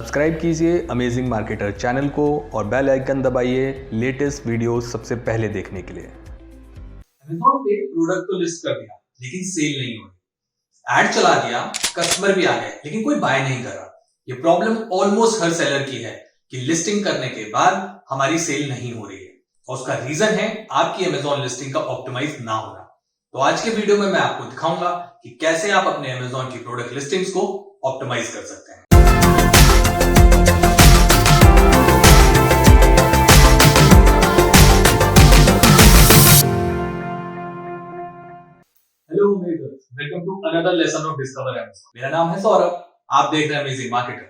Subscribe कीजिए amazing marketer channel को और बेल आइकन दबाइए लेटेस्ट वीडियो सबसे पहले देखने के लिए। अमेज़न पे प्रोडक्ट तो लिस्ट कर दिया लेकिन सेल नहीं हो रही, एड चला दिया, कस्टमर भी आ गए लेकिन कोई बाय नहीं कर रहा। ये प्रॉब्लम ऑलमोस्ट हर सेलर की है कि लिस्टिंग करने के बाद हमारी सेल नहीं हो रही है और उसका रीजन है आपकी अमेज़न लिस्टिंग का ऑप्टिमाइज ना होना। तो आज के वीडियो में मैं आपको दिखाऊंगा कि कैसे आप अपने अमेज़न की प्रोडक्ट लिस्टिंग्स को ऑप्टिमाइज कर सकते हैं। Hello makers, welcome to another lesson of discover Amazon. मेरा नाम है सौरभ, आप देख रहे हैं amazing marketer.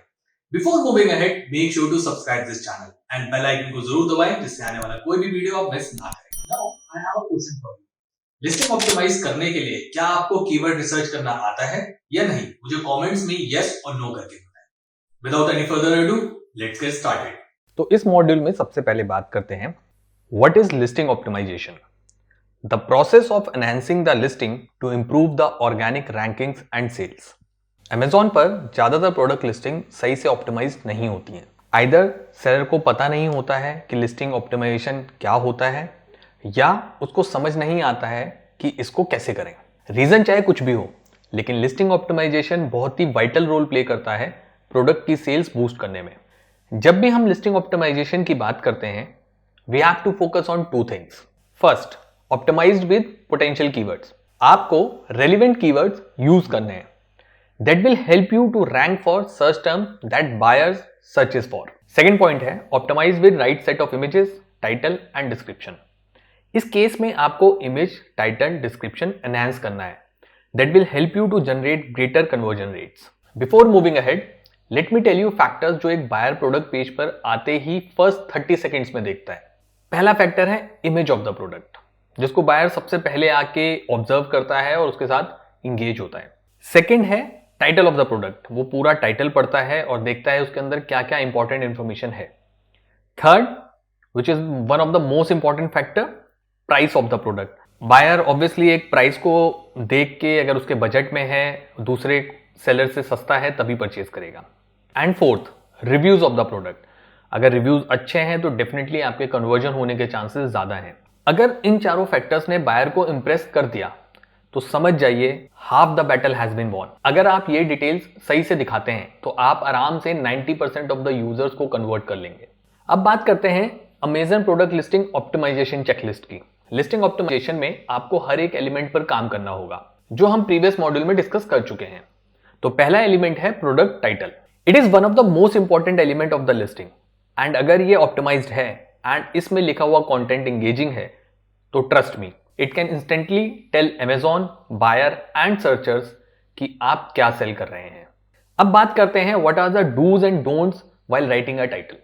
Before moving ahead, make sure to subscribe this channel and bell icon को जरूर दबाएं जिससे आने वाला कोई भी वीडियो आप मिस ना करें। Now I have a question for you. Listing optimise करने के लिए क्या आपको कीवर्ड रिसर्च करना आता है या नहीं? मुझे कमेंट्स में यस और नो करके बताएं। Without any further ado, let's get started. तो इस मॉड्यूल में सबसे पहले बात करते हैं what is listing optimisation, the process of enhancing the listing to improve the organic rankings and sales. Amazon पर ज्यादातर प्रोडक्ट लिस्टिंग सही से ऑप्टिमाइज नहीं होती है। आइदर सेलर को पता नहीं होता है कि लिस्टिंग ऑप्टिमाइजेशन क्या होता है या उसको समझ नहीं आता है कि इसको कैसे करें। रीजन चाहे कुछ भी हो, लेकिन लिस्टिंग ऑप्टिमाइजेशन बहुत ही वाइटल रोल प्ले करता है प्रोडक्ट की सेल्स बूस्ट करने में। जब भी हम लिस्टिंग ऑप्टिमाइजेशन की बात करते हैं, we have to focus on two things. First, optimised with potential keywords. आपको रेलिवेंट कीवर्ड्स यूज करने हैं that will help you to rank for search term that buyers searches for. Second point है optimize with right set of images, title and description. इस case में आपको image, title, description enhance करना है that will help you to generate greater conversion rates. Before moving ahead, let me tell you factors जो एक buyer product page पर आते ही first 30 seconds में देखता है। पहला फैक्टर है image of the product, जिसको buyer सबसे पहले आके ऑब्जर्व करता है और उसके साथ इंगेज होता है। सेकेंड है टाइटल ऑफ द प्रोडक्ट, वो पूरा टाइटल पढ़ता है और देखता है उसके अंदर क्या क्या इंपॉर्टेंट इंफॉर्मेशन है। Third, which is one of the most important factor, price of the product. Buyer obviously एक प्राइस को देख के अगर उसके बजट में है, दूसरे सेलर से सस्ता है तभी परचेज करेगा। And fourth, reviews of the product. अगर रिव्यूज अच्छे हैं तो डेफिनेटली आपके कन्वर्जन होने के चांसेस ज्यादा हैं। अगर इन चारों फैक्टर्स ने बायर को इंप्रेस कर दिया तो समझ जाइए half the battle has been won. अगर आप ये डिटेल्स सही से दिखाते हैं तो आप आराम से 90% ऑफ द यूजर्स को कन्वर्ट कर लेंगे। अब बात करते हैं Amazon product listing optimisation checklist की। लिस्टिंग ऑप्टिमाइजेशन में आपको हर एक एलिमेंट पर काम करना होगा, जो हम प्रीवियस मॉड्यूल में डिस्कस कर चुके हैं। तो पहला एलिमेंट है product title. It is one of the most important element of the listing and अगर ये ऑप्टिमाइज्ड है एंड इसमें लिखा हुआ कॉन्टेंट इंगेजिंग है तो trust me, it can instantly tell Amazon, buyer and searchers कि आप क्या सेल कर रहे हैं। अब बात करते हैं what are the dos and don'ts while writing a title.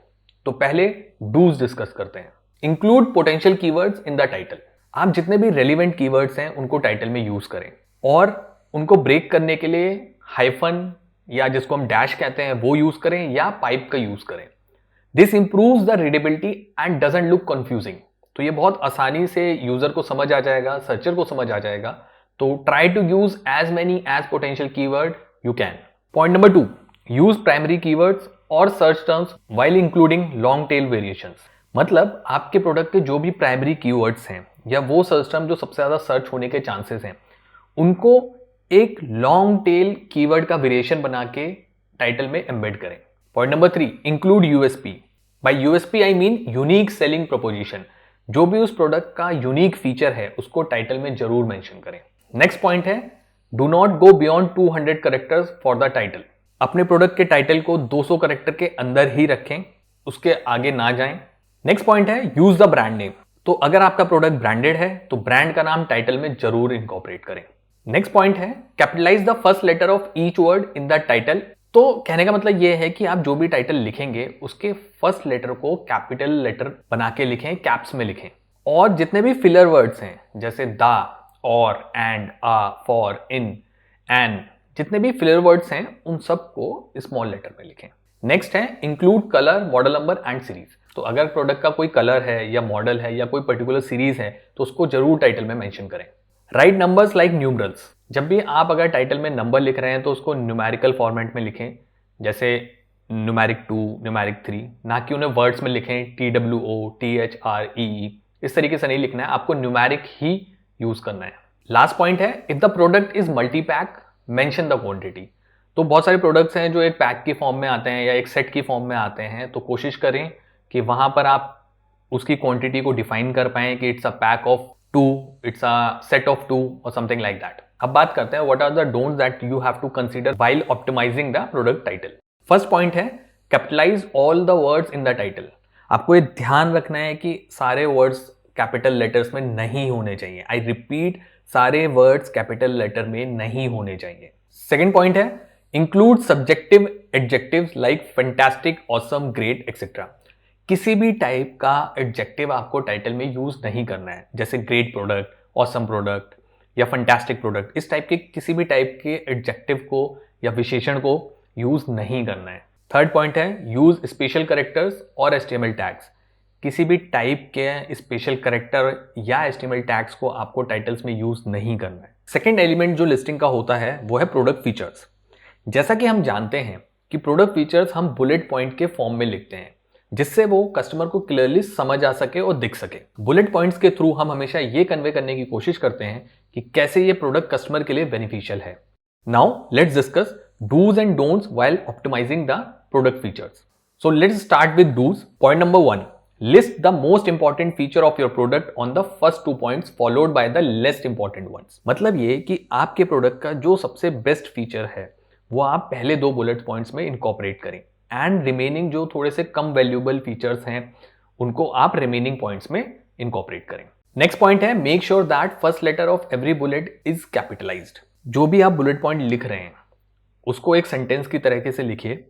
तो पहले डूज डिस्कस करते हैं। Include potential keywords in the title. आप जितने भी रेलिवेंट कीवर्ड्स हैं उनको टाइटल में यूज करें और उनको ब्रेक करने के लिए हाइफन या जिसको हम डैश कहते हैं वो यूज करें या पाइप का यूज करें। This improves the readability and doesn't look confusing. तो ये बहुत आसानी से यूजर को समझ आ जाएगा, सर्चर को समझ आ जाएगा। तो try to use as many as potential keyword you can. Point number 2, use primary keywords और search terms while including long tail variations. मतलब आपके प्रोडक्ट के जो भी प्राइमरी कीवर्ड्स हैं या वो सर्च टर्म जो सबसे ज्यादा सर्च होने के चांसेस हैं, उनको एक लॉन्ग टेल कीवर्ड का वेरिएशन बना के टाइटल में एम्बेड करें। Point number 3, include USP. By USP I mean unique selling proposition. जो भी उस प्रोडक्ट का यूनिक फीचर है उसको टाइटल में जरूर मेंशन करें। नेक्स्ट पॉइंट है do not go beyond 200 characters for the title. अपने प्रोडक्ट के टाइटल को 200 कैरेक्टर के अंदर ही रखें, उसके आगे ना जाएं। नेक्स्ट पॉइंट है यूज द ब्रांड नेम। तो अगर आपका प्रोडक्ट ब्रांडेड है तो ब्रांड का नाम टाइटल में जरूर इनकॉर्पोरेट करें। नेक्स्ट पॉइंट है capitalise the first letter of each word in the title. तो कहने का मतलब यह है कि आप जो भी टाइटल लिखेंगे उसके फर्स्ट लेटर को कैपिटल लेटर बना के लिखें, कैप्स में लिखें। और जितने भी फिलर वर्ड्स हैं जैसे the, or, and, a, for, in, and, जितने भी फिलर वर्ड्स हैं उन सबको स्मॉल लेटर में लिखें। नेक्स्ट है include colour, model number and series. तो अगर प्रोडक्ट का कोई कलर है या मॉडल है या कोई पर्टिकुलर सीरीज है तो उसको जरूर टाइटल में मेंशन करें। Right numbers like numerals. जब भी आप अगर टाइटल में नंबर लिख रहे हैं तो उसको न्यूमेरिकल फॉर्मेट में लिखें, जैसे न्यूमेरिक 2, न्यूमेरिक 3, ना कि उन्हें वर्ड्स में लिखें TWO, THREE, इस तरीके से नहीं लिखना है, आपको न्यूमेरिक ही यूज करना है। लास्ट पॉइंट है, if the product is multi pack mention the quantity. तो बहुत सारे प्रोडक्ट्स हैं जो एक पैक की फॉर्म में आते हैं या एक सेट की फॉर्म में आते हैं, तो कोशिश करें कि वहां पर आप उसकी क्वांटिटी को डिफाइन कर पाए कि it's a pack of 2, it's a set of 2 और समथिंग लाइक दैट। अब बात करते हैं what are the don'ts that you have to consider while optimising the product title. First point है, capitalise all the words in the title. आपको ये ध्यान रखना है कि सारे वर्ड्स कैपिटल लेटर्स में नहीं होने चाहिए। आई रिपीट, सारे वर्ड्स कैपिटल लेटर में नहीं होने चाहिए। सेकेंड पॉइंट है, include subjective adjectives like fantastic, awesome, great etcetera. किसी भी टाइप का एडजेक्टिव आपको टाइटल में यूज नहीं करना है, जैसे ग्रेट प्रोडक्ट, ऑसम प्रोडक्ट या फैंटास्टिक प्रोडक्ट। इस टाइप के किसी भी टाइप के एडजेक्टिव को या विशेषण को यूज नहीं करना है। थर्ड पॉइंट है, यूज स्पेशल कैरेक्टर्स और एचटीएमएल टैग्स। किसी भी टाइप के स्पेशल कैरेक्टर या एचटीएमएल टैग्स को आपको टाइटल्स में यूज नहीं करना है। सेकेंड एलिमेंट जो लिस्टिंग का होता है वो है प्रोडक्ट फीचर्स। जैसा कि हम जानते हैं कि प्रोडक्ट फीचर्स हम बुलेट पॉइंट के फॉर्म में लिखते हैं, जिससे वो कस्टमर को क्लियरली समझ आ सके और दिख सके। बुलेट पॉइंट्स के थ्रू हम हमेशा ये कन्वे करने की कोशिश करते हैं कि कैसे ये प्रोडक्ट कस्टमर के लिए बेनिफिशियल है। Now let's discuss dos and don'ts while optimising the product features. So let's start with dos. Point number 1, list the most important feature of your product on the first 2 points followed by the least important ones. मतलब ये कि आपके product का जो सबसे best feature है वो आप पहले 2 बुलेट पॉइंट्स में इनकॉर्पोरेट करें, एंड रिमेनिंग जो थोड़े से कम वैल्यूएबल फीचर्स हैं उनको आप रिमेनिंग पॉइंट्स में इनकॉर्पोरेट करें। नेक्स्ट पॉइंट है, make sure that first letter of every bullet is capitalised. जो भी आप बुलेट पॉइंट लिख रहे हैं उसको एक सेंटेंस की तरीके से लिखिए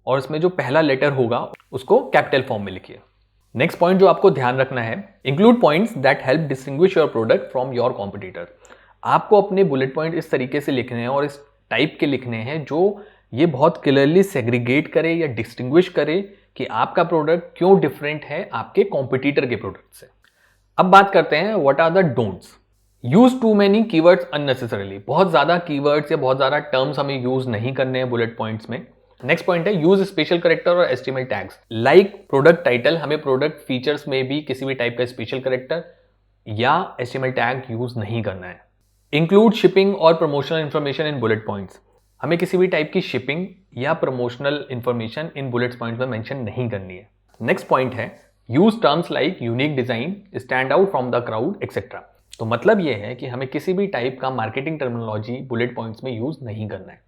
और उसमें जो पहला लेटर होगा उसको कैपिटल फॉर्म में लिखिए। नेक्स्ट पॉइंट जो आपको ध्यान रखना है, include points that help distinguish your product from your competitor. आपको अपने बुलेट पॉइंट इस तरीके से लिखने हैं और इस टाइप के लिखने हैं जो ये बहुत क्लियरली सेग्रीगेट करे या डिस्टिंग्विश करे कि आपका प्रोडक्ट क्यों डिफरेंट है आपके कॉम्पिटिटर के प्रोडक्ट से। अब बात करते हैं what are the don'ts. Use too many keywords unnecessarily. बहुत ज्यादा कीवर्ड्स या बहुत ज्यादा टर्म्स हमें यूज नहीं करने हैं बुलेट पॉइंट्स में। नेक्स्ट पॉइंट है, यूज स्पेशल कैरेक्टर और HTML tags like product title. हमें प्रोडक्ट फीचर्स में भी किसी भी टाइप का स्पेशल कैरेक्टर या एचटीएमएल टैग यूज नहीं करना है। इंक्लूड शिपिंग और promotional information in bullet points. हमें किसी भी टाइप की शिपिंग या promotional information in bullet points में मेंशन नहीं करनी है। नेक्स्ट पॉइंट है, use terms like unique design, stand out from the crowd etcetera. तो मतलब यह है कि हमें किसी भी टाइप का मार्केटिंग टर्मिनोलॉजी बुलेट पॉइंट्स में यूज नहीं करना है।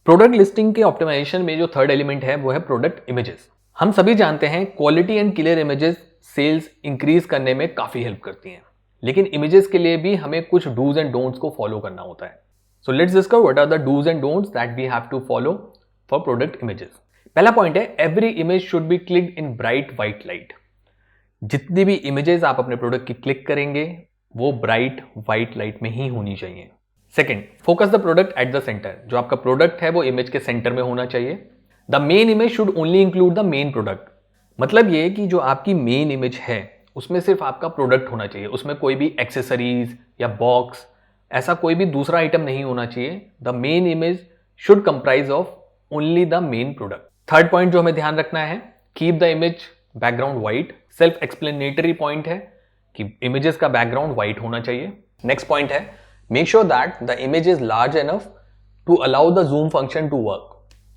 प्रोडक्ट लिस्टिंग के ऑप्टिमाइजेशन में जो थर्ड एलिमेंट है वो है प्रोडक्ट इमेजेस। हम सभी जानते हैं quality and clear images sales increase करने में काफी हेल्प करती हैं, लेकिन इमेजेस के लिए भी हमें कुछ डूज एंड डोंट्स को फॉलो करना होता है। So let's discuss what are the dos and don'ts that we have to follow for product images. पहला पॉइंट है, every image should be clicked in bright white light. जितनी भी images आप अपने प्रोडक्ट की क्लिक करेंगे वो ब्राइट व्हाइट लाइट में ही होनी चाहिए। Second, focus the product at the centre. जो आपका प्रोडक्ट है वो इमेज के सेंटर में होना चाहिए। The main image should only include the main product. मतलब ये कि जो आपकी मेन इमेज है उसमें सिर्फ आपका प्रोडक्ट होना चाहिए, उसमें कोई भी एक्सेसरीज या बॉक्स ऐसा कोई भी दूसरा आइटम नहीं होना चाहिए। The main image should comprise of only the main product. Third point जो हमें ध्यान रखना है, keep the image background white. Self explanatory point है कि इमेजेस का बैकग्राउंड व्हाइट होना चाहिए। नेक्स्ट पॉइंट है, make sure that the image is large enough to allow the zoom function to work.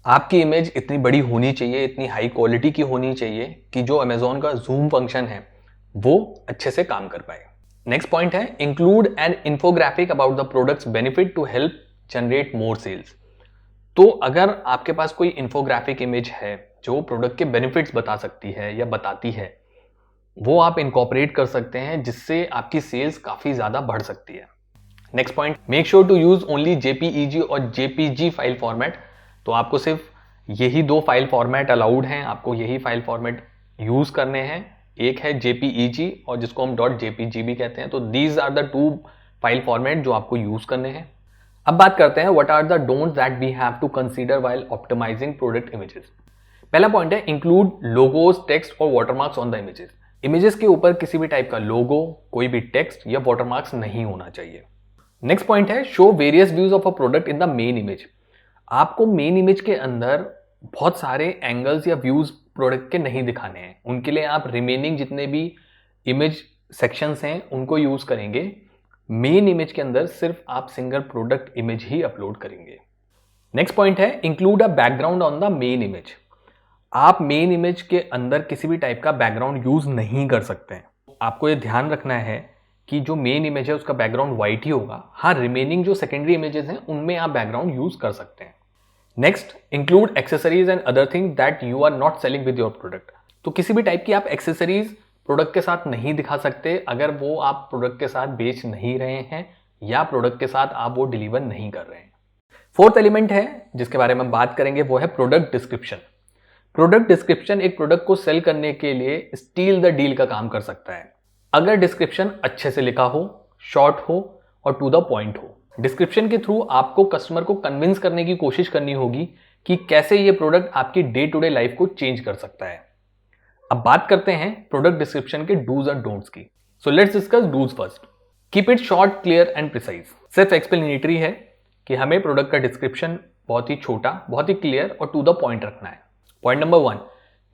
आपकी इमेज इतनी बड़ी होनी चाहिए, इतनी हाई क्वालिटी की होनी चाहिए कि जो अमेजोन का जूम फंक्शन है वो अच्छे से काम कर पाए। नेक्स्ट पॉइंट है, include an infographic about the products benefit to help generate more sales. तो अगर आपके पास कोई इन्फोग्राफिक इमेज है जो प्रोडक्ट के बेनिफिट्स बता सकती है या बताती है, वो आप इनकॉर्पोरेट कर सकते हैं, जिससे आपकी सेल्स काफी ज्यादा बढ़ सकती है। Next point, make sure to use only JPEG और जेपीजी फाइल फॉर्मेट। तो आपको सिर्फ यही 2 फाइल फॉर्मेट अलाउड हैं, आपको यही फाइल फॉर्मेट यूज करने हैं। एक है जेपीईजी और जिसको हम .jpg भी कहते हैं। तो these are the 2 file format जो आपको यूज करने हैं। अब बात करते हैं what are the don'ts that we have to consider while optimising product images. पहला पॉइंट है, इंक्लूड लोगोज, टेक्स्ट और watermarks on the images. Images के ऊपर किसी भी टाइप का लोगो, कोई भी टेक्स्ट या वाटरमार्क्स नहीं होना चाहिए। नेक्स्ट पॉइंट है, show various views of a product in the main image. आपको मेन इमेज के अंदर बहुत सारे एंगल्स या व्यूज प्रोडक्ट के नहीं दिखाने हैं, उनके लिए आप रिमेनिंग जितने भी इमेज सेक्शंस हैं उनको यूज करेंगे। मेन इमेज के अंदर सिर्फ आप सिंगल प्रोडक्ट इमेज ही अपलोड करेंगे। नेक्स्ट पॉइंट है include a background on the main image. आप मेन इमेज के अंदर किसी भी टाइप का बैकग्राउंड यूज नहीं कर सकते हैं। आपको ये ध्यान रखना है कि जो मेन इमेज है उसका बैकग्राउंड व्हाइट ही होगा। हाँ, रिमेनिंग जो सेकेंडरी इमेजेस हैं उनमें आप बैकग्राउंड यूज कर सकते हैं। Next, include accessories and other thing that you are not selling with your product. तो किसी भी टाइप की आप एक्सेसरीज प्रोडक्ट के साथ नहीं दिखा सकते अगर वो आप प्रोडक्ट के साथ बेच नहीं रहे हैं या प्रोडक्ट के साथ आप वो डिलीवर नहीं कर रहे हैं। फोर्थ एलिमेंट है जिसके बारे में बात करेंगे वो है प्रोडक्ट डिस्क्रिप्शन। प्रोडक्ट डिस्क्रिप्शन एक प्रोडक्ट को सेल करने के लिए स्टील द डील का काम कर सकता है। अगर डिस्क्रिप्शन अच्छे से लिखा हो, शॉर्ट हो और टू द पॉइंट हो। डिस्क्रिप्शन के थ्रू आपको कस्टमर को कन्विंस करने की कोशिश करनी होगी कि कैसे ये प्रोडक्ट आपकी डे टू डे लाइफ को चेंज कर सकता है। अब बात करते हैं प्रोडक्ट डिस्क्रिप्शन के डूज और डोंट्स की। So let's discuss dos first. Keep it short, clear and precise. सिर्फ एक्सप्लेनेटरी है कि हमें प्रोडक्ट का डिस्क्रिप्शन बहुत ही छोटा, बहुत ही क्लियर और टू द पॉइंट रखना है। Point number 1,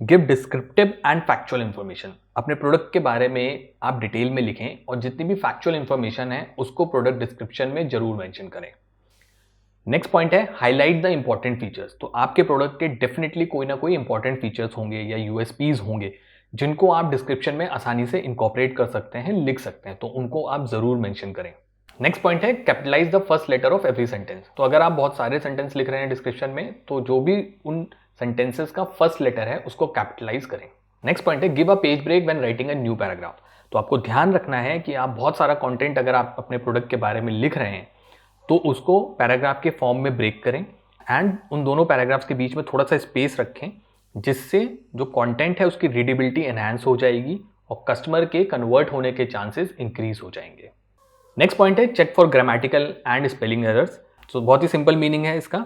give descriptive and factual information. अपने प्रोडक्ट के बारे में आप डिटेल में लिखें और जितनी भी फैक्चुअल इंफॉर्मेशन है उसको प्रोडक्ट डिस्क्रिप्शन में जरूर मेंशन करें। नेक्स्ट पॉइंट है हाईलाइट द इंपॉर्टेंट फीचर्स। तो आपके प्रोडक्ट के डेफिनेटली कोई ना कोई इंपॉर्टेंट फीचर्स होंगे या यूएसपीज होंगे जिनको आप डिस्क्रिप्शन में आसानी से इनकॉर्पोरेट कर सकते हैं, लिख सकते हैं, तो उनको आप जरूर मेंशन करें। नेक्स्ट पॉइंट है capitalise the first letter of every sentence. तो अगर आप बहुत सारे सेंटेंस लिख रहे हैं डिस्क्रिप्शन में तो जो भी उन सेंटेंसेस का फर्स्ट लेटर है उसको कैपिटलाइज करें। नेक्स्ट पॉइंट है give a page break when writing a new paragraph. तो आपको ध्यान रखना है कि आप बहुत सारा कंटेंट अगर आप अपने प्रोडक्ट के बारे में लिख रहे हैं तो उसको पैराग्राफ के फॉर्म में ब्रेक करें एंड उन दोनों पैराग्राफ्स के बीच में थोड़ा सा स्पेस रखें जिससे जो कंटेंट है उसकी रीडेबिलिटी एनहांस हो जाएगी और कस्टमर के कन्वर्ट होने के चांसेस इंक्रीज हो जाएंगे। नेक्स्ट पॉइंट है check for grammatical and spelling errors. तो बहुत ही सिंपल मीनिंग है इसका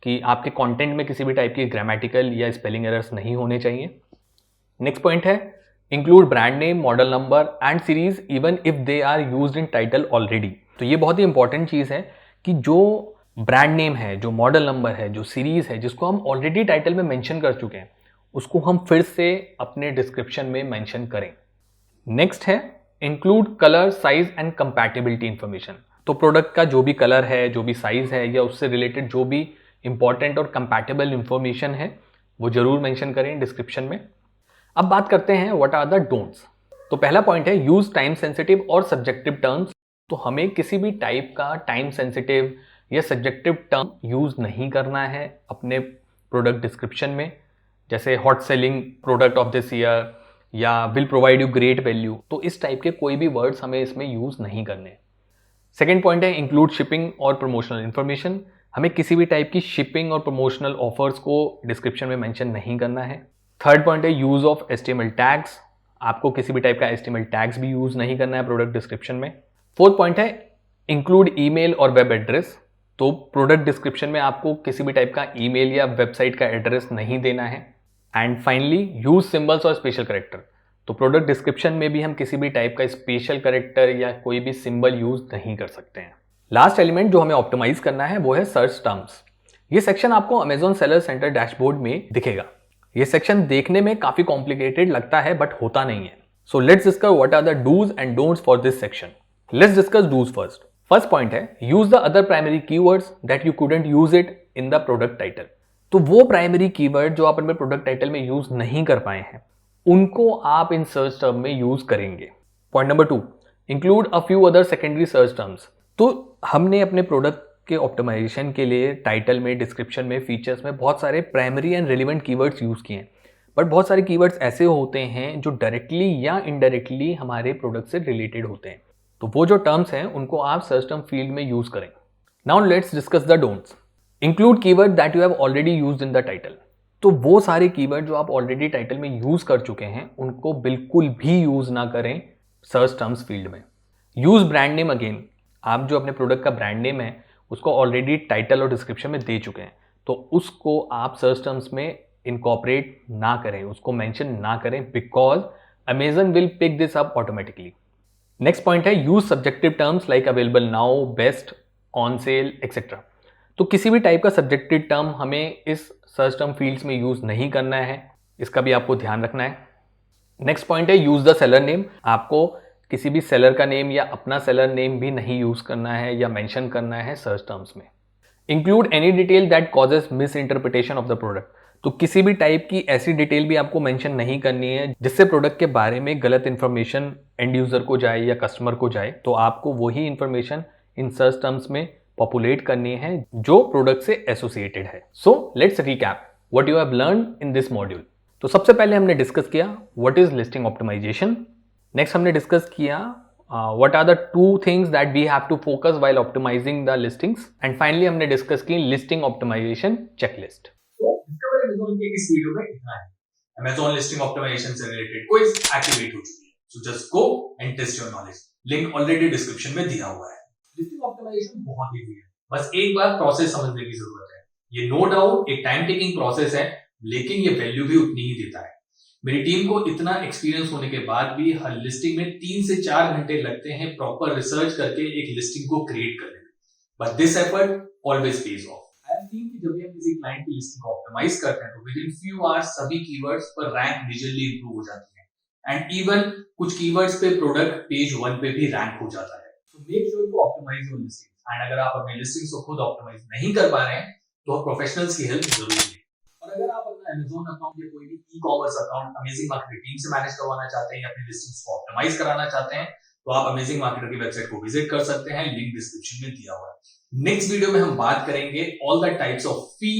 कि आपके कंटेंट में किसी भी टाइप की ग्रामेटिकल या स्पेलिंग एरर्स नहीं होने चाहिए। नेक्स्ट पॉइंट है include brand name, model number and series even if they are used in title already. तो ये बहुत ही इंपॉर्टेंट चीज है कि जो ब्रांड नेम है, जो मॉडल नंबर है, जो सीरीज है जिसको हम ऑलरेडी टाइटल में मेंशन कर चुके हैं उसको हम फिर से अपने डिस्क्रिप्शन में मेंशन करें। नेक्स्ट है include colour, size and compatibility information. तो प्रोडक्ट का जो भी कलर है, जो भी साइज है या उससे रिलेटेड जो भी इंपॉर्टेंट और कंपैटिबल इंफॉर्मेशन है वो जरूर मेंशन करें डिस्क्रिप्शन में। अब बात करते हैं व्हाट आर द डोंट्स। तो पहला पॉइंट है यूज टाइम सेंसिटिव और सब्जेक्टिव टर्म्स। तो हमें किसी भी टाइप का टाइम सेंसिटिव या सब्जेक्टिव टर्म यूज नहीं करना है अपने प्रोडक्ट डिस्क्रिप्शन में, जैसे hot selling product of this year या will provide you great value. तो इस टाइप के कोई भी वर्ड्स हमें इसमें यूज नहीं करने। सेकेंड पॉइंट है इंक्लूड शिपिंग और प्रमोशनल इन्फॉर्मेशन। हमें किसी भी टाइप की शिपिंग और प्रमोशनल ऑफर्स को डिस्क्रिप्शन में मेंशन नहीं करना है। थर्ड पॉइंट है यूज ऑफ HTML टैग्स। आपको किसी भी टाइप का HTML टैग्स भी यूज नहीं करना है प्रोडक्ट डिस्क्रिप्शन में। फोर्थ पॉइंट है इंक्लूड ईमेल और वेब एड्रेस। तो प्रोडक्ट डिस्क्रिप्शन में आपको किसी भी टाइप का ईमेल या वेबसाइट का एड्रेस नहीं देना है। एंड फाइनली यूज सिंबल्स और स्पेशल कैरेक्टर। तो प्रोडक्ट डिस्क्रिप्शन में भी हम किसी भी टाइप का स्पेशल कैरेक्टर या कोई भी सिंबल यूज नहीं कर सकते हैं। लास्ट एलिमेंट जो हमें ऑप्टिमाइज करना है वो है सर्च टर्म्स। ये सेक्शन आपको अमेजॉन सेलर सेंटर डैशबोर्ड में दिखेगा। ये सेक्शन देखने में काफी कॉम्प्लिकेटेड लगता है बट होता नहीं है। So let's discuss what are the dos and don'ts for this section. Let's discuss dos first. First point है use the other primary keywords that you couldn't use it in the product title. तो वो primary keyword जो आप अपने product title में use नहीं कर पाए हैं उनको आप इन सर्च टर्म में यूज करेंगे। Point number 2, include a few other secondary search terms. तो हमने अपने प्रोडक्ट के ऑप्टिमाइजेशन के लिए टाइटल में, डिस्क्रिप्शन में, फीचर्स में बहुत सारे primary and relevant keywords use किए हैं, बट बहुत सारे कीवर्ड्स ऐसे होते हैं जो डायरेक्टली या इनडायरेक्टली हमारे प्रोडक्ट से रिलेटेड होते हैं। तो वो जो टर्म्स हैं उनको आप सर्च टर्म फील्ड में यूज करें। Now let's discuss the don'ts. Include keyword that you have already used in the title. तो वो सारे कीवर्ड जो आप ऑलरेडी टाइटल में यूज कर चुके हैं उनको बिल्कुल भी यूज ना करें सर्च टर्म्स फील्ड में। Use brand name again. आप जो अपने प्रोडक्ट का ब्रांड नेम है उसको ऑलरेडी टाइटल और डिस्क्रिप्शन में दे चुके हैं तो उसको आप सर्च टर्म्स में इनकॉर्पोरेट ना करें, उसको मेंशन ना करें, because Amazon will pick this up automatically. Next point है use subjective terms like available now, best, on sale etcetera. तो किसी भी टाइप का सब्जेक्टिव टर्म हमें इस सर्च टर्म फील्ड्स में यूज नहीं करना है, इसका भी आपको ध्यान रखना है। नेक्स्ट पॉइंट है यूज द सेलर नेम। आपको किसी भी सेलर का नेम या अपना सेलर नेम भी नहीं यूज करना है या मेंशन करना है सर्च टर्म्स में। Include any detail that causes miss interpretation of the product. तो किसी भी टाइप की ऐसी डिटेल भी आपको मेंशन नहीं करनी है जिससे प्रोडक्ट के बारे में गलत इंफॉर्मेशन एंड यूजर को जाए या कस्टमर को जाए। तो आपको वही इंफॉर्मेशन इन सर्च टर्म्स में पॉपुलेट करनी है जो प्रोडक्ट से एसोसिएटेड है। So let's recap what you have learned in this module. तो सबसे पहले हमने डिस्कस किया what is listing optimisation. Next हमने डिस्कस किया what are the two things that we have to focus while optimizing the listings, and finally हमने discuss की listing optimisation checklist. तो डिस्कवर अमेज़न के इस वीडियो में इतना है। अमेज़न लिस्टिंग ऑप्टिमाइजेशन से रिलेटेड क्विज एक्टिवेट हो चुकी है, so just go and test your knowledge. Link already description में दिया हुआ है। लिस्टिंग ऑप्टिमाइजेशन बहुत इजी है, बस एक बार प्रोसेस समझने की जरूरत है। ये नो डाउट एक टाइम टेकिंग प्रोसेस है, लेकिन ये वैल्यू भी उतनी ही देता है। मेरी टीम को इतना एक्सपीरियंस होने के बाद भी हर लिस्टिंग में 3 से 4 घंटे लगते हैं प्रॉपर रिसर्च करके एक लिस्टिंग को क्रिएट करने में, but this effort always page of. I have seen कि जब भी हम किसी क्लाइंट की लिस्टिंग को ऑप्टिमाइज करते हैं तो विद इन फ्यू आवर्स सभी कीवर्ड्स पर रैंक मेजरली इंप्रूव हो जाती है, एंड इवन कुछ कीवर्ड्स पे प्रोडक्ट पेज 1 पे भी रैंक हो जाता है। So make sure to optimise your listings, and अगर आप अपनी लिस्टिंग्स को खुद ऑप्टिमाइज नहीं कर पा रहे हैं तो प्रोफेशनल्स की हेल्प जरूर लें। और अगर आप अपना Amazon अकाउंट या कोई भी e-commerce account amazing marketer team से मैनेज करवाना चाहते हैं या अपनी लिस्टिंग्स को ऑप्टिमाइज कराना चाहते हैं तो आप अमेजिंग मार्केटर की वेबसाइट को विजिट कर सकते हैं, लिंक डिस्क्रिप्शन में दिया हुआ है। नेक्स्ट वीडियो में हम बात करेंगे ऑल द टाइप्स ऑफ फी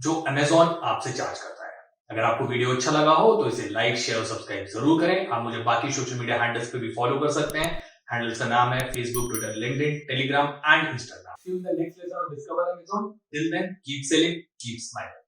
जो Amazon आपसे चार्ज करता है। अगर आपको वीडियो अच्छा लगा हो तो इसे लाइक, शेयर और सब्सक्राइब जरूर करें। आप मुझे बाकी सोशल मीडिया हैंडल्स पे भी फॉलो कर सकते हैं। हैंडल्स का नाम है Facebook, Twitter, LinkedIn, Telegram and Instagram. See you in the next lesson of Discover Amazon. Till then, keep selling, keep smiling.